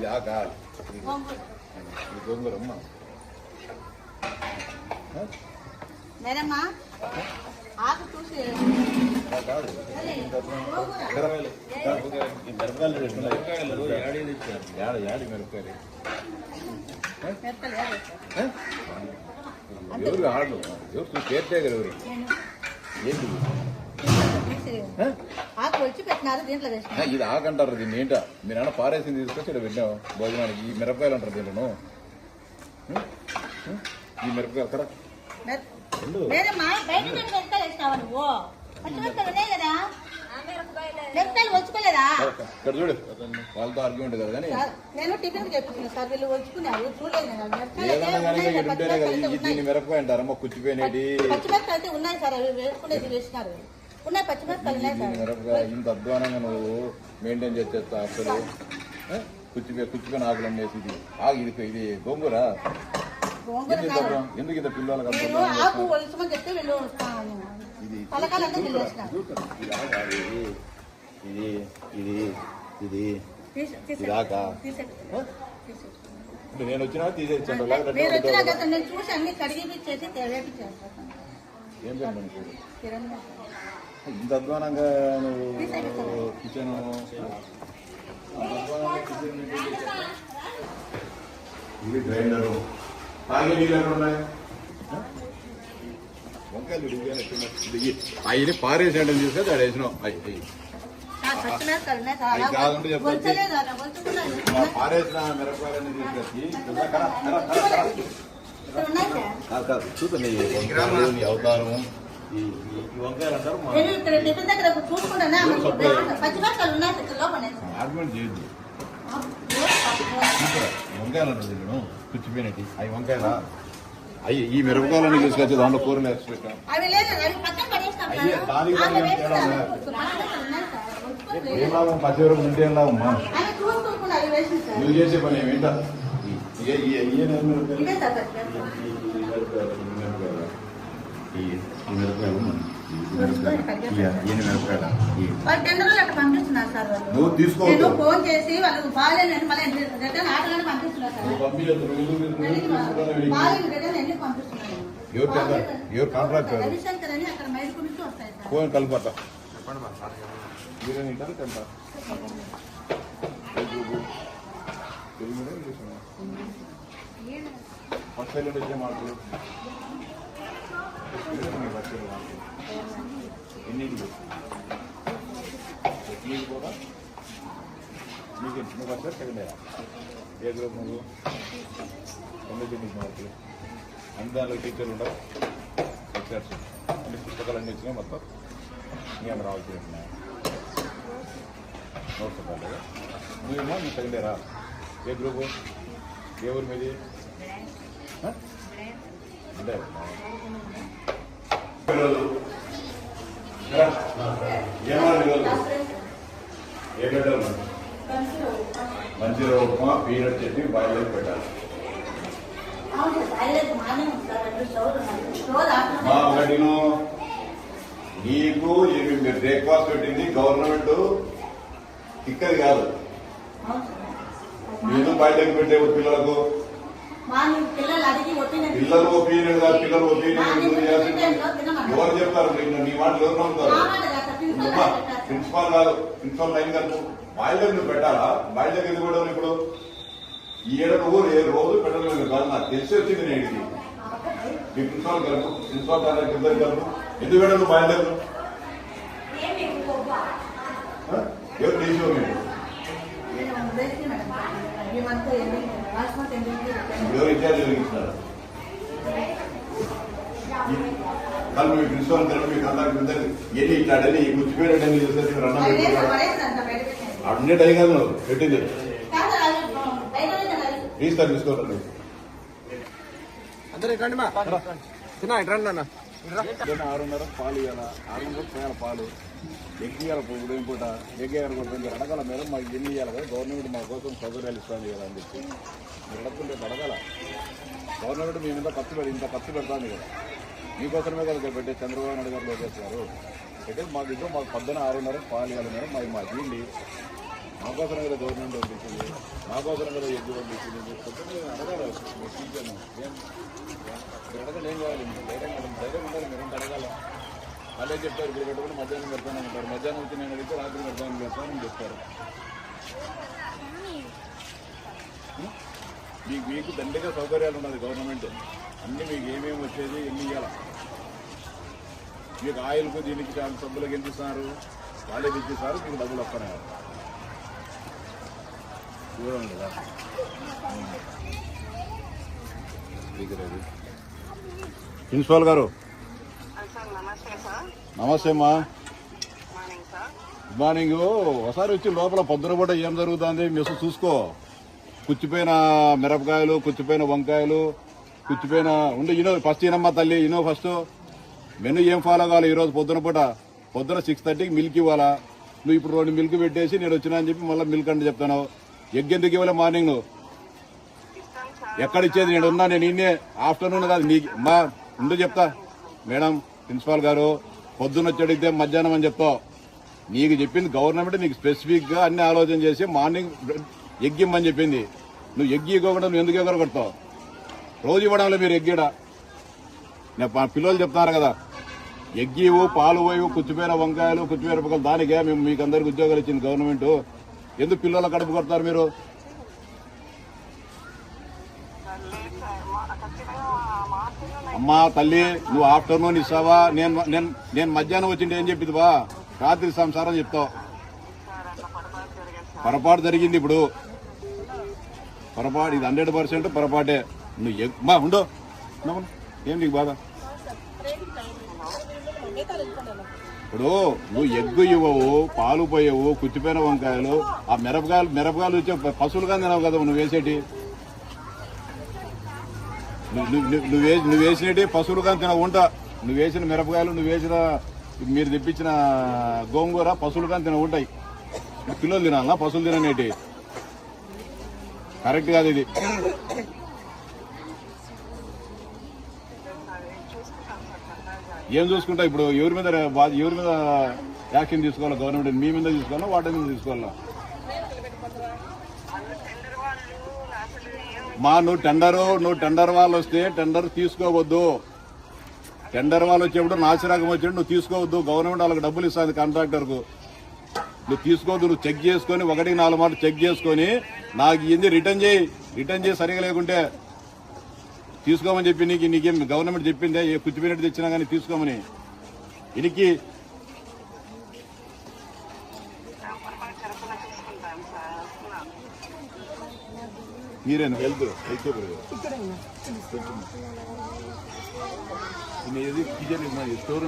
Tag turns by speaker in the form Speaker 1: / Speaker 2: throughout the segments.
Speaker 1: ఇది ఆకా ఇది గోంగూరమ్మ
Speaker 2: ఆకు చూసి
Speaker 1: మిరపకాయలు యాడి మిరపకాయలు ఎవరు ఆడు ఎవరు కేర్ టేకర్ ఎవరు ఏంటి
Speaker 2: ఆకు వచ్చి పెట్టినారు దీంట్లో
Speaker 1: ఇది ఆకంటారు దీన్ని ఏంటా మీరు ఏమన్నా పారేసింది తీసుకొచ్చి ఇక్కడ పెట్టాం భోజనానికి ఈ మిరపకాయలు అంటారు దీంట్లో ఈ మిరపకాయలు కదా ఇక్కడ చూడు వాళ్ళతో ఆర్గ్యుమెంట్ కదా కానీ
Speaker 2: నేను టిఫిన్ చెప్తున్నాను సార్ వీళ్ళు వచ్చుకున్నారు
Speaker 1: చూడలేదు దీన్ని మిరపకాయ అంటారమ్మా కుచ్చిపోయినది
Speaker 2: పచ్చిమిరపకాయ అయితే ఉన్నాయి సార్ అవి వేసుకునేది వేసినారు ఉన్నాయి పచ్చిమిరపకాయలు
Speaker 1: మిరపకాయ ఇంత అధ్వానంగా నువ్వు మెయింటైన్ చేస్తా అసలు కుచ్చిపోయిన ఆకులు అనేసి ఇది ఇది గోంగూర ఎందుకు ఇంత పిల్లలకు ఇది ఇది ఇది ఇది ఆక నేను వచ్చినా తీసేచ్చాను ఏం పేరు ఇంత అధ్వానంగా నువ్వు కిచెన్ ఇది గ్రైండరు తాగే నీళ్ళు ఎక్కడ ఉన్నాయి వంకాయలు అవి పారేసాడని చూస్తే అది వేసినాం కాదంటే చెప్పచ్చు పారేసిన మిరపకాయలన్నీ తీసుకొచ్చి చూద్దాం నీ అవతారం ఈ వంకాయలు అంటారు ఆర్గ్యుమెంట్ చేయొద్దు వంకాయలు అంటారు నేను కుచ్చిపోయినట్టు అవి వంకాయలా అయ్యి ఈ మిరపకాయలన్నీ తీసుకొచ్చి దాంట్లో కూరలు వేసి పెట్టాం ఏం లాభం పచ్చిమిరపకాయలు ఉంటే ఏం లాభమ్మా నువ్వు చేసే పని ఏమిటా నువ్వు తీసుకోవచ్చు
Speaker 2: ఫోన్ చేసి వాళ్ళు బాగాలేదు మళ్ళీ రిటర్న్ ఆటోలో పంపిస్తున్నారు
Speaker 1: ఎవరు కాంట్రాక్ట్
Speaker 2: రవిశంకర్ అని అక్కడ మైదుకు నుంచి వస్తాయి సార్
Speaker 1: ఫోన్ కలపట బిర్యానీ తింటారు తింటా ఫస్ట్ సైడ్ వచ్చే మార్కులు ఎన్నింటికి మీకు కూడా మీకు నువ్వు వచ్చారు సెకండ్ ఇయర్ ఏ గ్రూప్ నువ్వు 9 మార్కులు అన్ని దాంట్లో టీచర్లు ఉండవు లెక్చర్స్ అన్ని పుస్తకాలు అన్నీ వచ్చినాయి మొత్తం మీ అందరూ రావాల్సి నోట్స్ చెప్పాలి నువ్వేమో మీ సెకండ్ ఇయరా ఏ గ్రూపు ఏ ఊరి మీది అంటే ఏ పెట్టాలి మంచిగా ఉప్మా పీనట్ చట్నీ బాయిల్ పెట్టాలి ఒకటిను నీకు మీరు బ్రేక్ఫాస్ట్ పెట్టింది గవర్నమెంట్ ఇక్కడి కాదు నేను బయటకు పెట్టే పిల్లలకు పిల్లలు ఒపీనియన్ కాదు పిల్లలు ఒపీనియన్ ఎవరు చెప్తారు నీ మాటలు ఎవరు నమ్ముతారు ప్రిన్సిపాల్ కాదు ప్రిన్సిపాల్ లైన్ కాదు బాయిల్డర్ నువ్వు పెట్టాలా బాయిల్డర్ ఎందుకు పెట్టాలి ఇప్పుడు ఈ నువ్వు రోజు పెట్టలేదు కాదు నాకు తెలిసి వచ్చింది నేను మీ ప్రిన్సిపాల్ కలుపు ప్రిన్సిపాల్ కాలేజ్ ఇద్దరు కలుపు ఎందుకు పెట్టాను బాయిల్డర్ ఎవరు తీసుకో ఎవరు ఇన్ఛార్జ్ జరిగిస్తున్నారు కలుపు మీ ప్రిన్సిపాల్ కలుపు మీ కంటాక్ట్ ఇద్దరు ఎన్ని ఇట్లాడని ఈ గుర్చిపోయినట్టు చూస్తే రన్నం అన్నీ టైం కాదు నువ్వు పెట్టింది తీస్తారు తీసుకోండి
Speaker 3: అందరూ ఇట్రండి మా ఇట్రండి అన్న
Speaker 1: 6:30 పాలు ఇవ్వాలా 6:30 పోయాలి పాలు ఎగ్గియాలి ఉదయం పూట ఎగ్గేయాలనుకుంటుంది అడగాల మేడం మాకు ఎన్ని ఇవ్వాలి కదా గవర్నమెంట్ మా కోసం సౌకర్యాలు ఇస్తాను కదా అని చెప్పి మీరు అడగకుంటే అడగాల గవర్నమెంట్ మీ మీద ఇంత ఖర్చు పెడతాను కదా మీకోసమే కదా పెట్టే చంద్రబాబు నాయుడు గారు లోకేష్ గారు అయితే మాకు పొద్దున 6:30 పాలు ఇవ్వాలి మేడం మాకు ఇవ్వండి మాకోసరం కదా గవర్నమెంట్ పంపించింది, మాకోసరం కదా ఎగ్గు పంపించింది. అడగాలి టీచర్ను అడగండి, ఏం కావాలి? ధైర్యం ఉండాలి, మీరు అడగాల. వాళ్ళే చెప్తారు ఇప్పుడు పెట్టుకుని మధ్యాహ్నం పెడతానంటారు. మధ్యాహ్నం వచ్చి నేను అడిగితే రాత్రి పెడతానని పెడతానని చెప్తారు. మీకు దండిగా సౌకర్యాలు ఉన్నది గవర్నమెంట్, అన్నీ మీకు ఏమేమి వచ్చేది ఎన్ని ఇవ్వాల. మీకు ఆయిల్కు దీనికి సబ్బులకు ఎంత ఇస్తున్నారు, వాళ్ళే ఇచ్చేసారు, మీకు డబ్బులు వస్తున్నాయి చూడండి కదా. ప్రిన్సిపాల్ గారు నమస్తే అమ్మా. Good morning. ఒకసారి వచ్చి లోపల పొద్దున పూట ఏం జరుగుతుంది మెస్ చూసుకో. కుచ్చిపోయిన మిరపకాయలు, కుచ్చిపోయిన వంకాయలు, కుచ్చిపోయిన ఉండి ఇనో ఫస్ట్ ఇనమ్మా తల్లి, ఇనో ఫస్ట్ మెను ఏం ఫాలో కావాలి ఈరోజు పొద్దున పూట. పొద్దున 6:30కి మిల్క్ ఇవ్వాలా. నువ్వు ఇప్పుడు 2 మిల్క్ పెట్టేసి నేను వచ్చినా అని చెప్పి మళ్ళీ మిల్క్ అంటే చెప్తాను. ఎగ్ ఎందుకు ఇవ్వాలి మార్నింగ్? నువ్వు ఎక్కడిచ్చేది? నేను ఉన్నా, నేను ఇన్నే ఆఫ్టర్నూన్ కాదు నీకు మా ఉండు చెప్తా. మేడం ప్రిన్సిపాల్ గారు పొద్దున్న వచ్చి అడిగితే మధ్యాహ్నం అని చెప్తావు. నీకు చెప్పింది గవర్నమెంట్, నీకు స్పెసిఫిక్ గా అన్ని ఆలోచన చేసి మార్నింగ్ ఎగ్ ఇమ్మని చెప్పింది. నువ్వు ఎగ్ ఇవ్వకుండా నువ్వు ఎందుకు ఎగరగొడతావు? రోజు ఇవ్వడంలో మీరు ఎగ్గిడా పిల్లలు చెప్తున్నారు కదా, ఎగ్గివు పాలు పోయి కుచ్చిపోయిన వంకాయలు కుచ్చిపోయిన పక్కలు, దానికే మేము మీకు అందరికి ఉద్యోగాలు ఇచ్చింది గవర్నమెంట్. ఎందుకు పిల్లల కడుపు కొడతారు మీరు? అమ్మా తల్లి నువ్వు ఆఫ్టర్నూన్ ఇస్తావా? నేను మధ్యాహ్నం వచ్చింటే ఏం చెప్పింది బా, రాత్రి సంసారం చెప్తావు. పొరపాటు జరిగింది ఇప్పుడు, పొరపాటు ఇది 100% పొరపాటే. నువ్వు మా ఉండో ఏం నీకు బాధ? ఇప్పుడు నువ్వు ఎగ్గు ఇవ్వవు, పాలు పోయవు, కుచ్చిపోయిన వంకాయలు, ఆ మిరపకాయలు వచ్చే పశువులుగా తినవు కదా నువ్వు వేసేటి. నువ్వు వేసినవి పశువులుగా తినవు ఉంటా. నువ్వు వేసిన మిరపకాయలు, నువ్వు వేసిన మీరు తెప్పించిన గోంగూర పశువులుగా తినవు ఉంటాయి. పిల్లలు తినాలన్నా పశువులు తిననేటి? కరెక్ట్ కాదు ఇది. ఏం చూసుకుంటా ఇప్పుడు? ఎవరి మీద యాక్షన్ తీసుకోవాలా గవర్నమెంట్? మీ మీద తీసుకోవాలా, వాటి మీద తీసుకోవాలా? నువ్వు టెండర్ వాళ్ళు వస్తే టెండర్ తీసుకోవద్దు. టెండర్ వాళ్ళు వచ్చేప్పుడు నాసిరకం వచ్చేప్పుడు నువ్వు తీసుకోవద్దు. గవర్నమెంట్ వాళ్ళకి డబ్బులు ఇస్తుంది కాంట్రాక్టర్కు. నువ్వు తీసుకోవద్దు. నువ్వు చెక్ చేసుకొని 1-4 మాటలు చెక్ చేసుకొని నాకు ఇది రిటర్న్ చేయి సరిగా లేకుంటే తీసుకోమని చెప్పి నీకేం గవర్నమెంట్ చెప్పిందే? ఏ కుచ్చిపోయినట్టు తెచ్చినా కానీ తీసుకోమని. ఇనికి మీరేనా హెల్త్ స్టోర్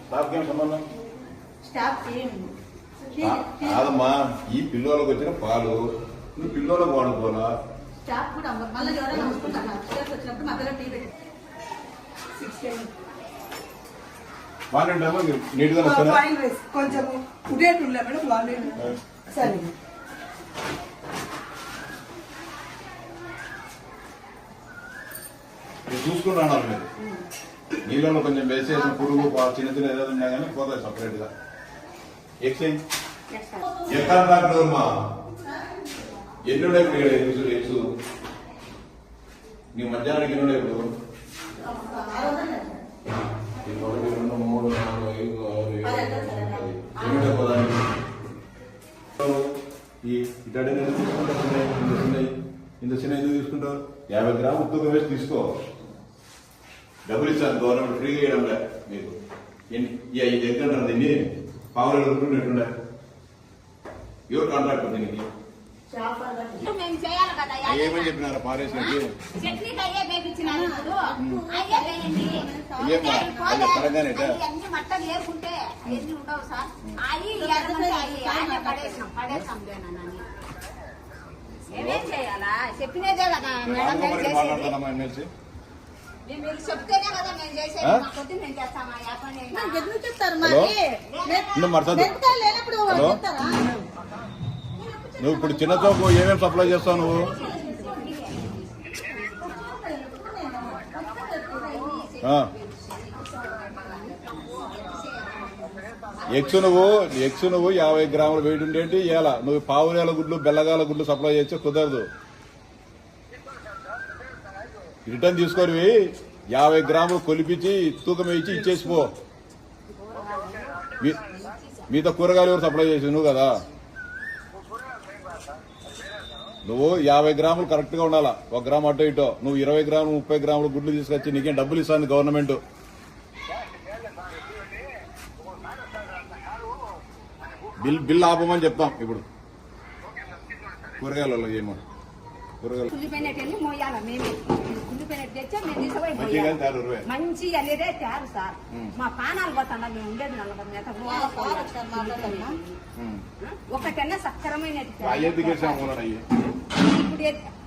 Speaker 1: స్టాఫ్కేం సంబంధం? కాదమ్మా, ఈ పిల్లలకు వచ్చిన పాలు నువ్వు పిల్లలకు వాడుకోవాలా?
Speaker 2: స్టాఫ్ కూడా మళ్ళీ ఎవరైనా వస్తుంటారు వచ్చినప్పుడు మధ్యలో టీ పెట్టి
Speaker 1: బాగుంటామా? నీట్ గా వస్తారా?
Speaker 4: కొంచెం ఉడేటుండే మేడం వాళ్ళు సరే
Speaker 1: చూసుకుంటున్నారు మీరు. నీళ్ళలో కొంచెం వేసేసిన పురుగు చిన్న ఏదైనా ఉన్నా కానీ పోతాయి సపరేట్ గా. ఎక్సైజ్ ఎక్కడ డాక్టర్మా ఎన్నుడే ఎక్స్ నీ మధ్యాహ్నానికి ఎన్నుడే ఇప్పుడు 1, 2, 3, 4, 5, 6, 7, 8, 9, 10 ఎన్నుడే పోదానికి ఇటాడే ఇంత చిన్న ఎందుకు తీసుకుంటావు? 50 గ్రాములు ఉత్తుగా వేసి తీసుకో. డబ్బులు ఇస్తాను గవర్నమెంట్ ఫ్రీగా ఇవ్వడంలే మీకు. ఇది ఎక్కడంటారు దీన్ని? పావులు ఎట్లుండే? ఎవరు కాంట్రాక్ట్ దీనికి? ఏమని చెప్పినారా పారేసినట్టు?
Speaker 5: చెప్పినదే కదా
Speaker 1: మాట్లాడతానమ్మా ఎమ్మెల్సీ.
Speaker 5: మీరు చెప్తేనే కదా మేము చేసేది. మా కొద్ది మేము చేస్తామా?
Speaker 2: ఎందుకు చెప్తారు?
Speaker 1: నువ్వు ఇప్పుడు చిన్న చౌకు ఏమేమి సప్లై చేస్తావు నువ్వు? ఆ. ఎగ్స్ నువ్వు 50 గ్రాములు వెయిట్ ఉండేంటి ఇలా నువ్వు పావులేల గుడ్లు బెల్లగాల గుడ్లు సప్లై చేస్తే కుదరదు. రిటర్న్ తీసుకొని 50 గ్రాములు కొలిపించి తూకం వేయించి ఇచ్చేసిపో. మీతో కూరగాయలు ఎవరు సప్లై చేసి నువ్వు కదా. నువ్వు 50 గ్రాములు కరెక్ట్ గా ఉండాలా. 1 గ్రాము అటో ఇటో. నువ్వు 20 గ్రాములు 30 గ్రాములు గుడ్లు తీసుకొచ్చి నీకేం డబ్బులు ఇస్తాను గవర్నమెంట్. బిల్ ఆపమని చెప్తాం ఇప్పుడు. కూరగాయలలో ఏమో కూరగాయలు
Speaker 5: కుళ్ళిపోయినట్టు మోయాల మేమే కుళ్ళిపోయినట్టు తెచ్చా మేము తీసుకుపోయి
Speaker 1: మంచిగా
Speaker 5: మోయాలి.
Speaker 1: తయారు ఇరవై.
Speaker 5: మంచి అనేదే తయారు సార్. మా పానాలు పోతాం మేము ఉండేది 40 మీటర్ ఒకటన్నా సక్రమైనట్టు
Speaker 1: అయ్యే దిగేసాము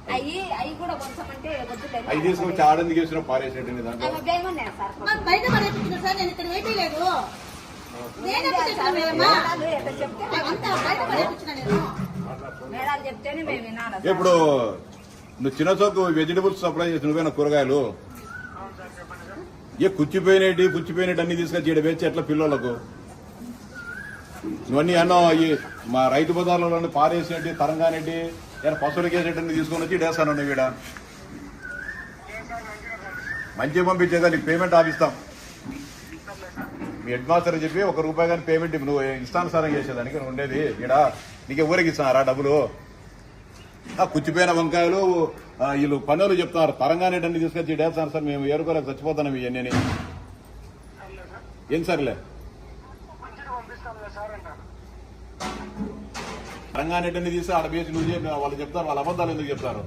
Speaker 1: అయ్యి
Speaker 5: ఇప్పుడు అవి కూడా కొంచెం అంటే వద్దులేదు.
Speaker 1: అవి తీసుకొచ్చి ఆడెందుకు వేసిన పారేసేటండి దాంట్లో.
Speaker 5: అవి భయమన్నాయి సార్.
Speaker 2: మాకు బయట పడేపించిన సార్, నేను ఇక్కడ వెయిట్ లేదు. నేనే పడేపించాను మేడమ్మా.
Speaker 5: మేడాలు ఎట్లా చెప్తే
Speaker 2: అంతా బయట పడేపించిన నేను.
Speaker 5: మేడాలు చెప్తేనే మేము వినాలి.
Speaker 1: ఇప్పుడు నువ్వు చిన్న చోకు వెజిటబుల్స్ సప్లై చేసి నువ్వేనా కూరగాయలు కుచ్చిపోయినట్టు అన్ని తీసుకొచ్చి ఈడ వేచి ఎట్లా పిల్లలకు నువ్వన్నీ అన్నో ఈ మా రైతు బజార్లో పారేసేటి తరంగానేటి ఏమైనా పశువులకి వేసేటన్ని తీసుకొని వచ్చి వేస్తాను నువ్వు ఈడ మంచిగా పంపించేదా నీకు పేమెంట్ ఆపిస్తాం. మీ హెడ్ మాస్టర్ చెప్పి ₹1 కానీ పేమెంట్ నువ్వు ఇష్టానుసారం చేసేదానికి నువ్వు ఉండేది ఈడ నీకు ఊరికి ఇస్తున్నారా డబ్బులు. కుచ్చిపోయిన వంకాయలు వీళ్ళు పనులు చెప్తున్నారు తరంగానేటన్ని తీసుకొచ్చి డేస్తాను సార్ మేము ఏరుకోలేక చచ్చిపోతున్నాం ఇవన్నీ. ఏం సర్లే తరంగానేటన్ని తీసి ఆడ బేసి నువ్వు చెప్పి వాళ్ళు చెప్తారు. వాళ్ళ అబద్ధాలు ఎందుకు చెప్తారు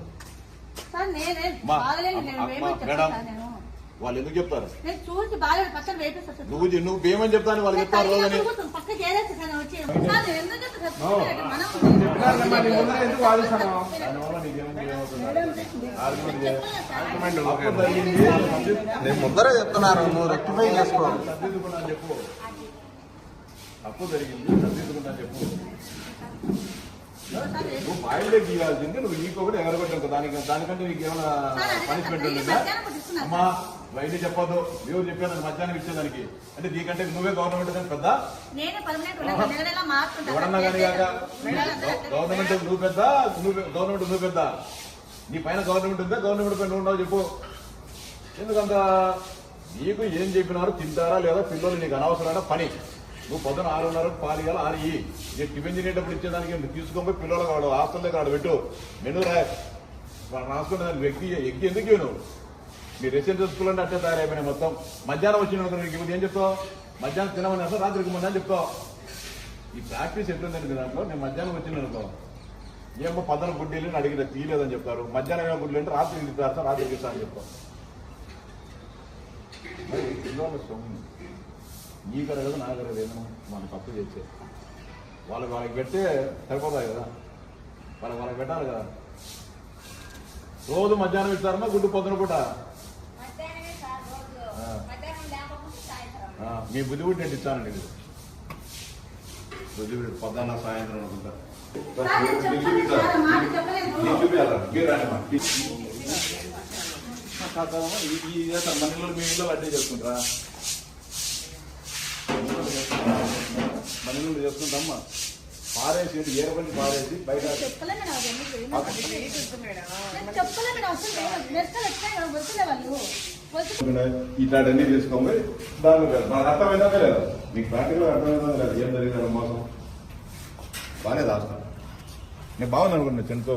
Speaker 2: సార్ నేనే
Speaker 1: మా-
Speaker 2: బాగలేదు, నేను
Speaker 1: అమ్మ,
Speaker 2: వేయమని
Speaker 1: మేడం.
Speaker 2: చెప్తాను సార్. నేను
Speaker 1: వాళ్ళు ఎందుకు చెప్తారు.
Speaker 2: నేను చూసి బాగలేదు పక్కన వేపిస్తాను సార్.
Speaker 1: నువ్వు పేమెంట్ చెప్తాను వాళ్ళు చెప్తారు రోజని.
Speaker 2: పక్కకి ఏరేసి సార్ వచ్చి సార్, ఎందుకు చెప్తారు సార్? మనం
Speaker 3: ఎందుకు వాదిస్తున్నావు?
Speaker 1: దానివల్ల నీకేమైంది, ఏమవుతుంది? ఆర్గ్యుమెంట్ చేయ-
Speaker 3: ఆర్గ్యుమెంట్ నేను ముందరే చెప్తున్నాను, నువ్వు రెక్టిఫై చేసుకో.
Speaker 1: సర్దిద్దుకున్నా చెప్పు. తప్పు జరిగింది సర్దిద్దుకున్నా చెప్పు. నువ్వు బాయిల్డే గీయాల్సింది నువ్వు నీకొకటి ఎగరగొట్టావు. దానికంటే నీకు ఏమైనా పనిష్మెంట్ ఉంటుందా? అమ్మా బయట చెప్పొద్దు. ఎవరు చెప్పాను మధ్యాహ్నం ఇచ్చేదానికి అంటే నీకంటే నువ్వే గవర్నమెంట్ కానీ పెద్ద
Speaker 2: నేనే పర్మనెంట్ నెల మార్చుకుంటాను.
Speaker 1: ఎవడన్నా కానీ కాక గవర్నమెంట్ నువ్వు పెద్ద గవర్నమెంట్ నువ్వు పెద్ద. నీ పైన గవర్నమెంట్ ఉందా గవర్నమెంట్ పైన ఉండవు చెప్పు. ఎందుకంత నీకు ఏం చెప్పినారు తింటారా లేదా పిల్లలు నీకు అనవసరమైన పని. నువ్వు పొద్దున 6:30 పాలు ఇవ్వాలి 6 నీకు టిఫిన్ తినేటప్పుడు ఇచ్చేదానికి తీసుకొని పిల్లలకు వాడు హాస్టల్ దగ్గర ఆడ పెట్టు మెనూ రాసుకునే దానికి వ్యక్తి ఎక్కి ఎందుకు నువ్వు మీ రెసిడెన్షియల్ స్కూల్ అంటే అట్టే తయారైపోయినాయి మొత్తం. మధ్యాహ్నం వచ్చిన నీకు ఏం చెప్తావు? మధ్యాహ్నం తినమని అసలు రాత్రికి ముందు అని చెప్తావు. ఈ ప్రాక్టీస్ ఎట్లుందండి మీ దాంట్లో. నేను మధ్యాహ్నం వచ్చింది అనుకో ఏమో పద్దన గుడ్డీలు అడిగిన తీయలేదని చెప్తారు. మధ్యాహ్నం ఏమో గుడ్లు అంటే రాత్రికి ఇస్తారు రాత్రికి ఇస్తా అని చెప్తాం. మరి పిల్లలు సొమ్ము నీ కరగదు నా కరగదు ఏమో మనం తప్పు చేసే వాళ్ళకి పెడితే సరిపోతాయి కదా. వాళ్ళకి పెట్టాలి కదా. రోజు మధ్యాహ్నం ఇస్తారమ్మా గుడ్డు పొద్దున పూట.
Speaker 5: మధ్యాహ్నమే సార్ రోజు. మధ్యాహ్నం లేకపోతే సాయంత్రం.
Speaker 1: మీ బుద్ధి కూడా నేను ఇస్తానండి ఇది బుద్ధి పొద్దున్న సాయంత్రం అనుకుంటా.
Speaker 2: సార్, నేను చెప్పలేదు సార్, మాట చెప్పలేదు.
Speaker 1: నేను చూపించాలా మీరు రానమ్మా. మన ఇళ్ళు మీ ఇళ్ళు అడ్డే చేసుకుంటారా? మన ఇళ్ళు చేసుకుంటామ్మా. పారేసి ఏరపల్లి పారేసి బయట
Speaker 2: చెప్పలేదు మేడం, అవన్నీ నేను చెప్పలేదు మేడం. అసలు మెస్కలు ఎట్లా వస్తులే వాళ్ళు
Speaker 1: ఇట్లాంటివన్నీ తీసుకోండి. దానిలో మనకు అర్థమైందా లేదా? మీకు ప్రాక్టికల్ అర్థమైందా లేదా? ఏం జరిగిందా మోసం బాగానే దాస్తాను. నేను బాగుంది అనుకున్నా చిన్నతో